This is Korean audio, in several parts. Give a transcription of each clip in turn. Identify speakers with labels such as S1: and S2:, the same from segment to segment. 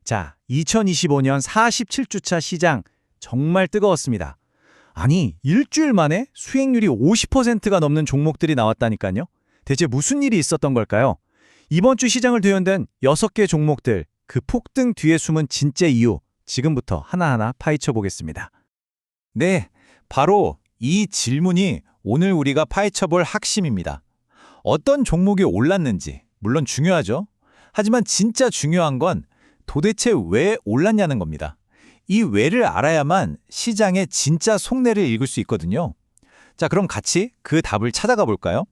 S1: 자, 2025년 47주차 시장 정말 뜨거웠습니다. 아니, 일주일 만에 수익률이 50%가 넘는 종목들이 나왔다니까요. 대체 무슨 일이 있었던 걸까요? 이번 주 시장을 뒤흔든 6개 종목들, 그 폭등 뒤에 숨은 진짜 이유, 지금부터 하나하나 파헤쳐 보겠습니다.
S2: 네, 바로 이 질문이 오늘 우리가 파헤쳐볼 핵심입니다. 어떤 종목이 올랐는지, 물론 중요하죠. 하지만 진짜 중요한 건 도대체 왜 올랐냐는 겁니다. 이 왜를 알아야만 시장의 진짜 속내를 읽을 수 있거든요. 자, 그럼 같이 그 답을 찾아가 볼까요?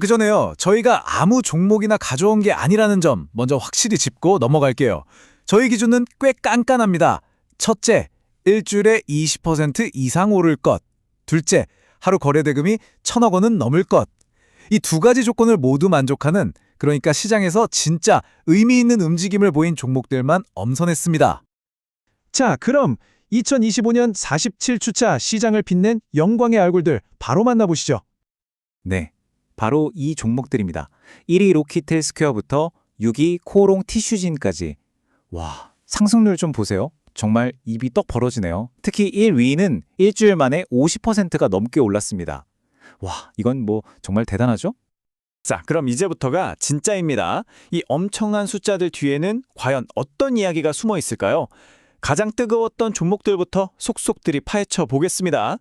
S1: 그 전에요. 저희가 아무 종목이나 가져온 게 아니라는 점 먼저 확실히 짚고 넘어갈게요. 저희 기준은 꽤 깐깐합니다. 첫째, 일주일에 20% 이상 오를 것. 둘째, 하루 거래 대금이 1,000억 원은 넘을 것. 이 두 가지 조건을 모두 만족하는, 그러니까 시장에서 진짜 의미 있는 움직임을 보인 종목들만 엄선했습니다. 자, 그럼 2025년 47주차 시장을 빛낸 영광의 얼굴들 바로 만나보시죠.
S2: 네, 바로 이 종목들입니다. 1위 로키텔스퀘어부터 6위 코오롱 티슈진까지. 와, 상승률 좀 보세요. 정말 입이 떡 벌어지네요. 특히 1위는 일주일 만에 50%가 넘게 올랐습니다. 와, 이건 정말 대단하죠?
S1: 자, 그럼 이제부터가 진짜입니다. 이 엄청난 숫자들 뒤에는 과연 어떤 이야기가 숨어 있을까요? 가장 뜨거웠던 종목들부터 속속들이 파헤쳐 보겠습니다.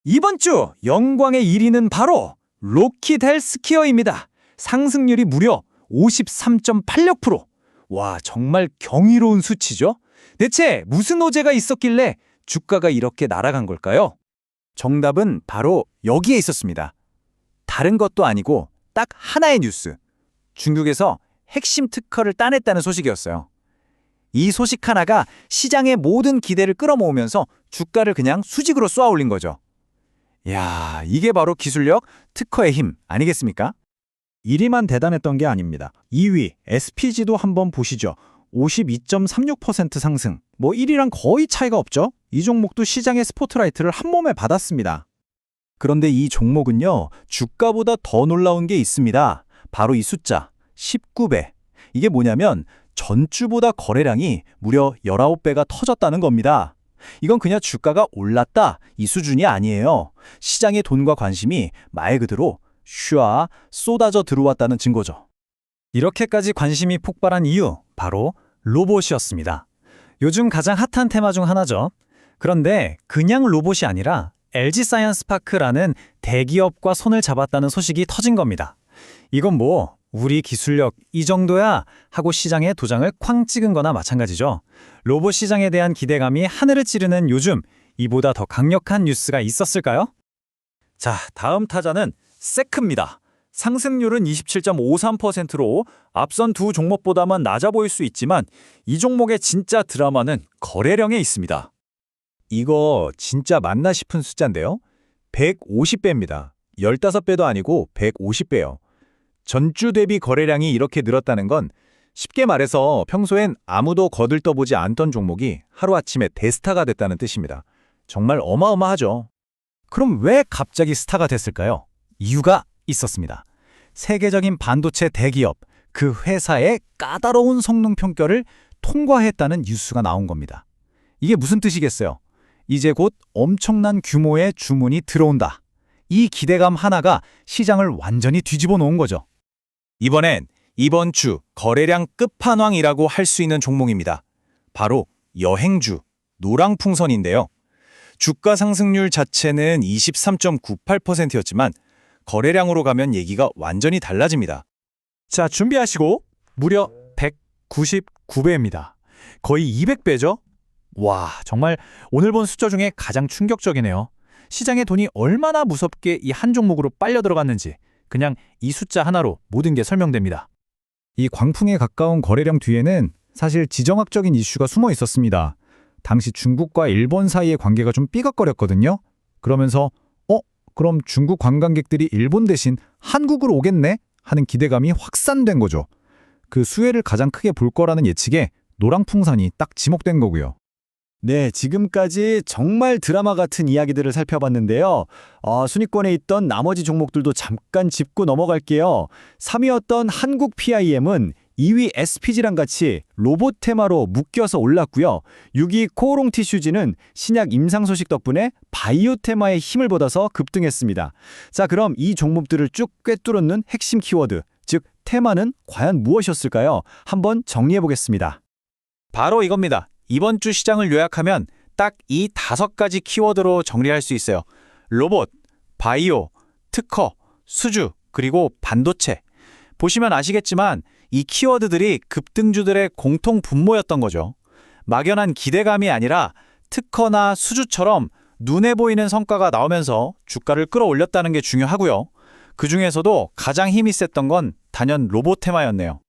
S1: 이번 주 영광의 1위는 바로 로킷 헬스케어입니다. 상승률이 무려 53.86%. 와, 정말 경이로운 수치죠? 대체 무슨 호재가 있었길래 주가가 이렇게 날아간 걸까요? 정답은 바로 여기에 있었습니다. 다른 것도 아니고 딱 하나의 뉴스. 중국에서 핵심 특허를 따냈다는 소식이었어요. 이 소식 하나가 시장의 모든 기대를 끌어모으면서 주가를 그냥 수직으로 쏘아 올린 거죠. 야, 이게 바로 기술력, 특허의 힘 아니겠습니까? 1위만 대단했던 게 아닙니다. 2위 SPG도 한번 보시죠. 52.36% 상승. 1위랑 거의 차이가 없죠? 이 종목도 시장의 스포트라이트를 한 몸에 받았습니다. 그런데 이 종목은요, 주가보다 더 놀라운 게 있습니다. 바로 이 숫자, 19배. 이게 뭐냐면 전주보다 거래량이 무려 19배가 터졌다는 겁니다. 이건 그냥 주가가 올랐다, 이 수준이 아니에요. 시장의 돈과 관심이 말 그대로 슈아 쏟아져 들어왔다는 증거죠. 이렇게까지 관심이 폭발한 이유, 바로 로봇이었습니다. 요즘 가장 핫한 테마 중 하나죠. 그런데 그냥 로봇이 아니라 LG 사이언스파크라는 대기업과 손을 잡았다는 소식이 터진 겁니다. 이건 우리 기술력 이 정도야 하고 시장에 도장을 쾅 찍은 거나 마찬가지죠. 로봇 시장에 대한 기대감이 하늘을 찌르는 요즘, 이보다 더 강력한 뉴스가 있었을까요? 자, 다음 타자는 세크입니다. 상승률은 27.53%로 앞선 두 종목보다만 낮아 보일 수 있지만 이 종목의 진짜 드라마는 거래량에 있습니다. 이거 진짜 맞나 싶은 숫자인데요. 150배입니다. 15배도 아니고 150배요. 전주 대비 거래량이 이렇게 늘었다는 건 쉽게 말해서 평소엔 아무도 거들떠보지 않던 종목이 하루아침에 대스타가 됐다는 뜻입니다. 정말 어마어마하죠. 그럼 왜 갑자기 스타가 됐을까요? 이유가 있었습니다. 세계적인 반도체 대기업, 그 회사의 까다로운 성능 평가를 통과했다는 뉴스가 나온 겁니다. 이게 무슨 뜻이겠어요? 이제 곧 엄청난 규모의 주문이 들어온다. 이 기대감 하나가 시장을 완전히 뒤집어 놓은 거죠. 이번엔 이번 주 거래량 끝판왕이라고 할 수 있는 종목입니다. 바로 여행주, 노랑풍선인데요. 주가 상승률 자체는 23.98%였지만 거래량으로 가면 얘기가 완전히 달라집니다. 자, 준비하시고 무려 199배입니다. 거의 200배죠? 와, 정말 오늘 본 숫자 중에 가장 충격적이네요. 시장의 돈이 얼마나 무섭게 이 한 종목으로 빨려 들어갔는지 그냥 이 숫자 하나로 모든 게 설명됩니다. 이 광풍에 가까운 거래량 뒤에는 사실 지정학적인 이슈가 숨어 있었습니다. 당시 중국과 일본 사이의 관계가 좀 삐걱거렸거든요. 그러면서 그럼 중국 관광객들이 일본 대신 한국으로 오겠네? 하는 기대감이 확산된 거죠. 그 수혜를 가장 크게 볼 거라는 예측에 노랑풍선이 딱 지목된 거고요. 네, 지금까지 정말 드라마 같은 이야기들을 살펴봤는데요. 순위권에 있던 나머지 종목들도 잠깐 짚고 넘어갈게요. 3위였던 한국 PIM은 2위 SPG랑 같이 로봇 테마로 묶여서 올랐고요. 6위 코오롱 티슈즈는 신약 임상 소식 덕분에 바이오 테마의 힘을 받아서 급등했습니다. 자, 그럼 이 종목들을 쭉 꿰뚫는 핵심 키워드, 즉 테마는 과연 무엇이었을까요? 한번 정리해 보겠습니다.
S2: 바로 이겁니다. 이번 주 시장을 요약하면 딱 이 5가지 키워드로 정리할 수 있어요. 로봇, 바이오, 특허, 수주, 그리고 반도체. 보시면 아시겠지만 이 키워드들이 급등주들의 공통 분모였던 거죠. 막연한 기대감이 아니라 특허나 수주처럼 눈에 보이는 성과가 나오면서 주가를 끌어올렸다는 게 중요하고요. 그중에서도 가장 힘이 셌던 건 단연 로봇 테마였네요.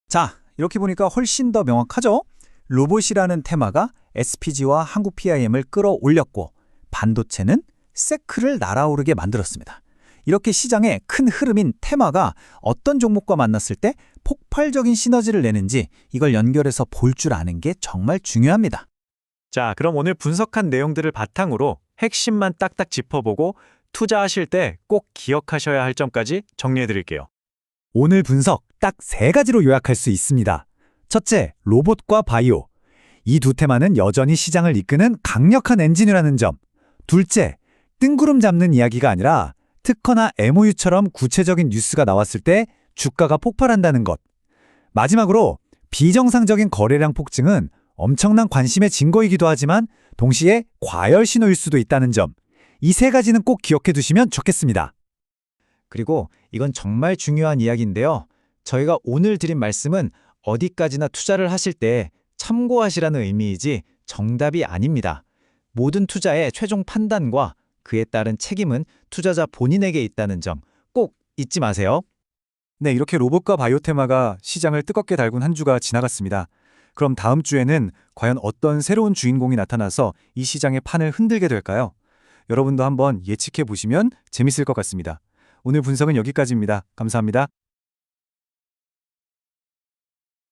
S1: 자, 이렇게 보니까 훨씬 더 명확하죠? 로봇이라는 테마가 SPG와 한국 PIM을 끌어올렸고 반도체는 세크를 날아오르게 만들었습니다. 이렇게 시장의 큰 흐름인 테마가 어떤 종목과 만났을 때 폭발적인 시너지를 내는지 이걸 연결해서 볼 줄 아는 게 정말 중요합니다.
S2: 자, 그럼 오늘 분석한 내용들을 바탕으로 핵심만 딱딱 짚어보고 투자하실 때 꼭 기억하셔야 할 점까지 정리해드릴게요.
S1: 오늘 분석 딱 3가지로 요약할 수 있습니다. 첫째, 로봇과 바이오. 이 두 테마는 여전히 시장을 이끄는 강력한 엔진이라는 점. 둘째, 뜬구름 잡는 이야기가 아니라 특허나 MOU처럼 구체적인 뉴스가 나왔을 때 주가가 폭발한다는 것. 마지막으로 비정상적인 거래량 폭증은 엄청난 관심의 증거이기도 하지만 동시에 과열 신호일 수도 있다는 점. 이 3가지는 꼭 기억해 두시면 좋겠습니다. 그리고 이건 정말 중요한 이야기인데요. 저희가 오늘 드린 말씀은 어디까지나 투자를 하실 때 참고하시라는 의미이지 정답이 아닙니다. 모든 투자의 최종 판단과 그에 따른 책임은 투자자 본인에게 있다는 점 꼭 잊지 마세요. 네, 이렇게 로봇과 바이오 테마가 시장을 뜨겁게 달군 한 주가 지나갔습니다. 그럼 다음 주에는 과연 어떤 새로운 주인공이 나타나서 이 시장의 판을 흔들게 될까요? 여러분도 한번 예측해 보시면 재밌을 것 같습니다. 오늘 분석은 여기까지입니다. 감사합니다.